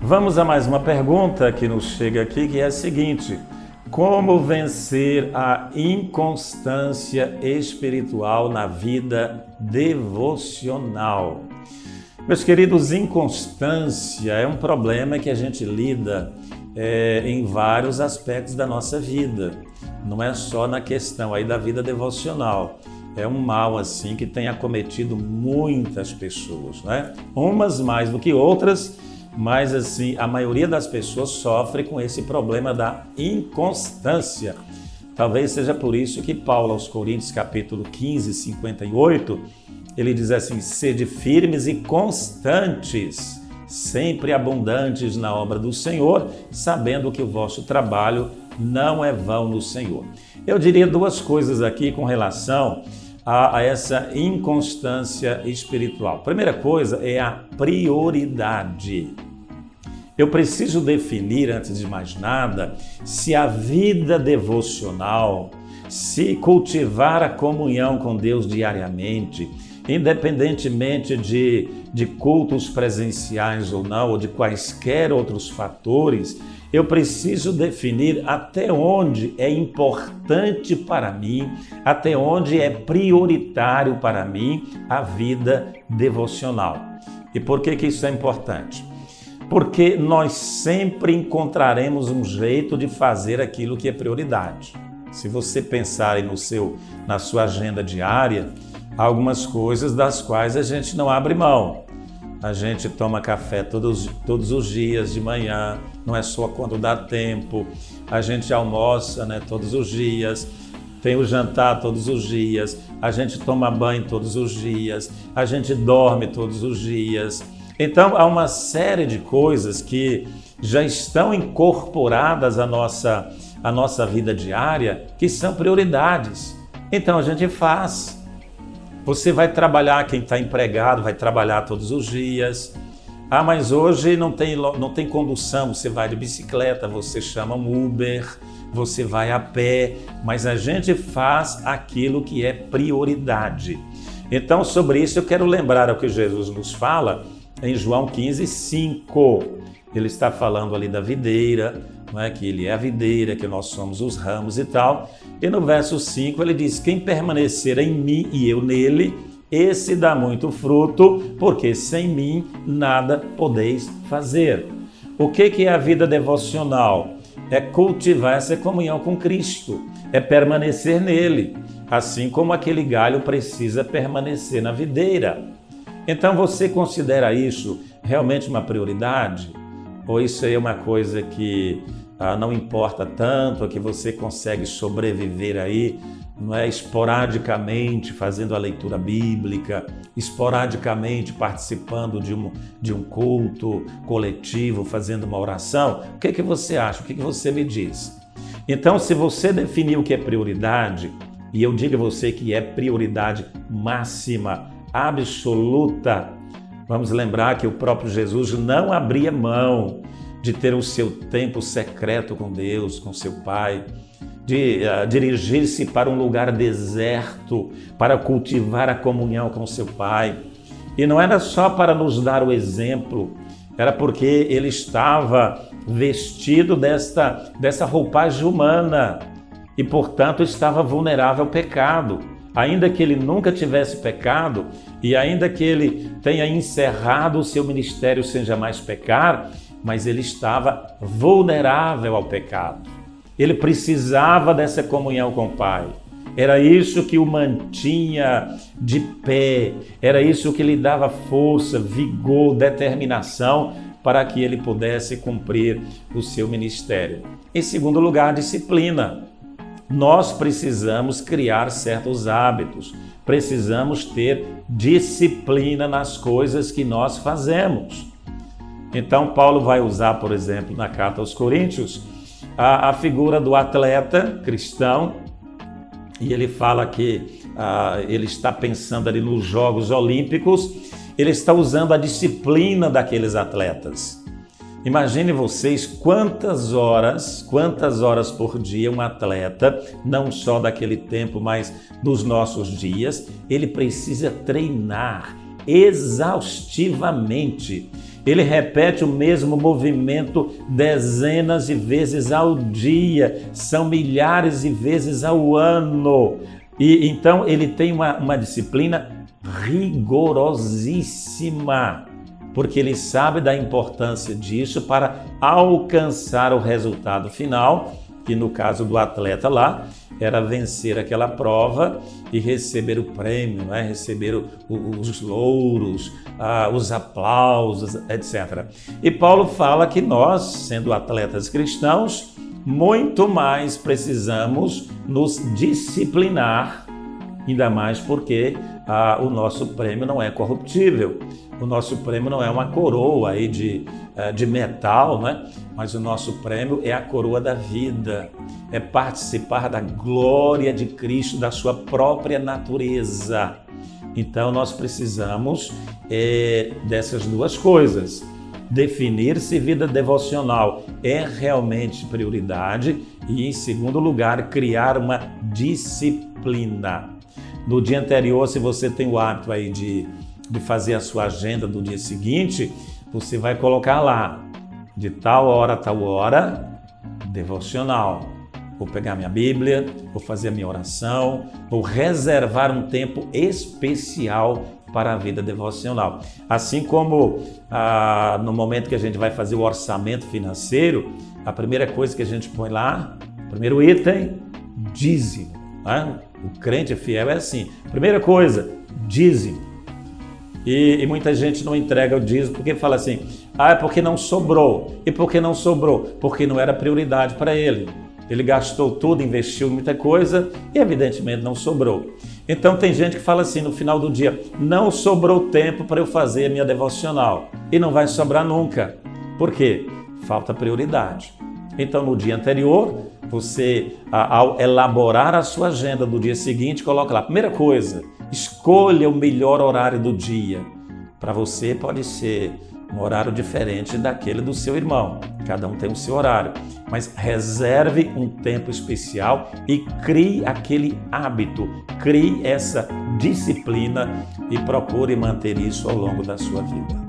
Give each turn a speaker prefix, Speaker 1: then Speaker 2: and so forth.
Speaker 1: Vamos a mais uma pergunta que nos chega aqui, que é a seguinte: como vencer a inconstância espiritual na vida devocional? Meus queridos, inconstância é um problema que a gente lida em vários aspectos da nossa vida. Não é só na questão aí da vida devocional. É um mal assim que tem acometido muitas pessoas, né? Umas mais do que outras, mas assim, a maioria das pessoas sofre com esse problema da inconstância. Talvez seja por isso que Paulo aos Coríntios, capítulo 15, 58, ele diz assim: sede firmes e constantes, sempre abundantes na obra do Senhor, sabendo que o vosso trabalho não é vão no Senhor. Eu diria duas coisas aqui com relação a essa inconstância espiritual. Primeira coisa é a prioridade. Eu preciso definir, antes de mais nada, se a vida devocional, se cultivar a comunhão com Deus diariamente, independentemente de cultos presenciais ou não, ou de quaisquer outros fatores, eu preciso definir até onde é importante para mim, até onde é prioritário para mim a vida devocional. E por que isso é importante? Porque nós sempre encontraremos um jeito de fazer aquilo que é prioridade. Se você pensar na sua agenda diária, há algumas coisas das quais a gente não abre mão. A gente toma café todos os dias de manhã, não é só quando dá tempo. A gente almoça, todos os dias, tem o jantar todos os dias, a gente toma banho todos os dias, a gente dorme todos os dias. Então, há uma série de coisas que já estão incorporadas à nossa vida diária, que são prioridades. Então, a gente faz. Você vai trabalhar, quem está empregado vai trabalhar todos os dias. Ah, mas hoje não tem condução, você vai de bicicleta, você chama um Uber, você vai a pé, mas a gente faz aquilo que é prioridade. Então, sobre isso eu quero lembrar o que Jesus nos fala em João 15, 5. Ele está falando ali da videira, não é? Que ele é a videira, que nós somos os ramos e tal. E no verso 5 ele diz: quem permanecer em mim e eu nele, esse dá muito fruto, porque sem mim nada podeis fazer. O que é a vida devocional? É cultivar essa comunhão com Cristo, é permanecer nele, assim como aquele galho precisa permanecer na videira. Então você considera isso realmente uma prioridade? Ou isso aí é uma coisa que não importa tanto, que você consegue sobreviver aí, não é, esporadicamente fazendo a leitura bíblica, esporadicamente participando de um culto coletivo, fazendo uma oração? O que você acha? O que você me diz? Então, se você definir o que é prioridade, e eu digo a você que é prioridade máxima, absoluta, vamos lembrar que o próprio Jesus não abria mão de ter o seu tempo secreto com Deus, com seu Pai, de dirigir-se para um lugar deserto, para cultivar a comunhão com seu Pai. E não era só para nos dar o exemplo, era porque ele estava vestido dessa roupagem humana e, portanto, estava vulnerável ao pecado. Ainda que ele nunca tivesse pecado e ainda que ele tenha encerrado o seu ministério sem jamais pecar, mas ele estava vulnerável ao pecado. Ele precisava dessa comunhão com o Pai. Era isso que o mantinha de pé, era isso que lhe dava força, vigor, determinação para que ele pudesse cumprir o seu ministério. Em segundo lugar, disciplina. Nós precisamos criar certos hábitos, precisamos ter disciplina nas coisas que nós fazemos. Então, Paulo vai usar, por exemplo, na carta aos Coríntios, a figura do atleta cristão, e ele fala que ele está pensando ali nos Jogos Olímpicos, ele está usando a disciplina daqueles atletas. Imagine vocês quantas horas por dia um atleta, não só daquele tempo, mas dos nossos dias, ele precisa treinar exaustivamente. Ele repete o mesmo movimento dezenas de vezes ao dia, são milhares de vezes ao ano. E então ele tem uma disciplina rigorosíssima, porque ele sabe da importância disso para alcançar o resultado final, que no caso do atleta lá, era vencer aquela prova e receber o prêmio, né? Receber os louros, os aplausos, etc. E Paulo fala que nós, sendo atletas cristãos, muito mais precisamos nos disciplinar, ainda mais porque o nosso prêmio não é corruptível. O nosso prêmio não é uma coroa aí de metal, né? Mas o nosso prêmio é a coroa da vida, é participar da glória de Cristo, da sua própria natureza. Então nós precisamos dessas duas coisas. Definir se vida devocional é realmente prioridade e, em segundo lugar, criar uma disciplina. No dia anterior, se você tem o hábito aí de fazer a sua agenda do dia seguinte, você vai colocar lá, de tal hora a tal hora, devocional. Vou pegar minha Bíblia, vou fazer a minha oração, vou reservar um tempo especial para a vida devocional. Assim como no momento que a gente vai fazer o orçamento financeiro, a primeira coisa que a gente põe lá, primeiro item, dízimo. Né? O crente fiel é assim. Primeira coisa, dízimo. E muita gente não entrega o dízimo porque fala assim, é porque não sobrou. E por que não sobrou? Porque não era prioridade para ele. Ele gastou tudo, investiu em muita coisa e evidentemente não sobrou. Então tem gente que fala assim no final do dia, não sobrou tempo para eu fazer a minha devocional. E não vai sobrar nunca. Por quê? Falta prioridade. Então no dia anterior, você, ao elaborar a sua agenda do dia seguinte, coloca lá, primeira coisa, escolha o melhor horário do dia. Para você pode ser um horário diferente daquele do seu irmão. Cada um tem o seu horário. Mas reserve um tempo especial e crie aquele hábito, crie essa disciplina e procure manter isso ao longo da sua vida.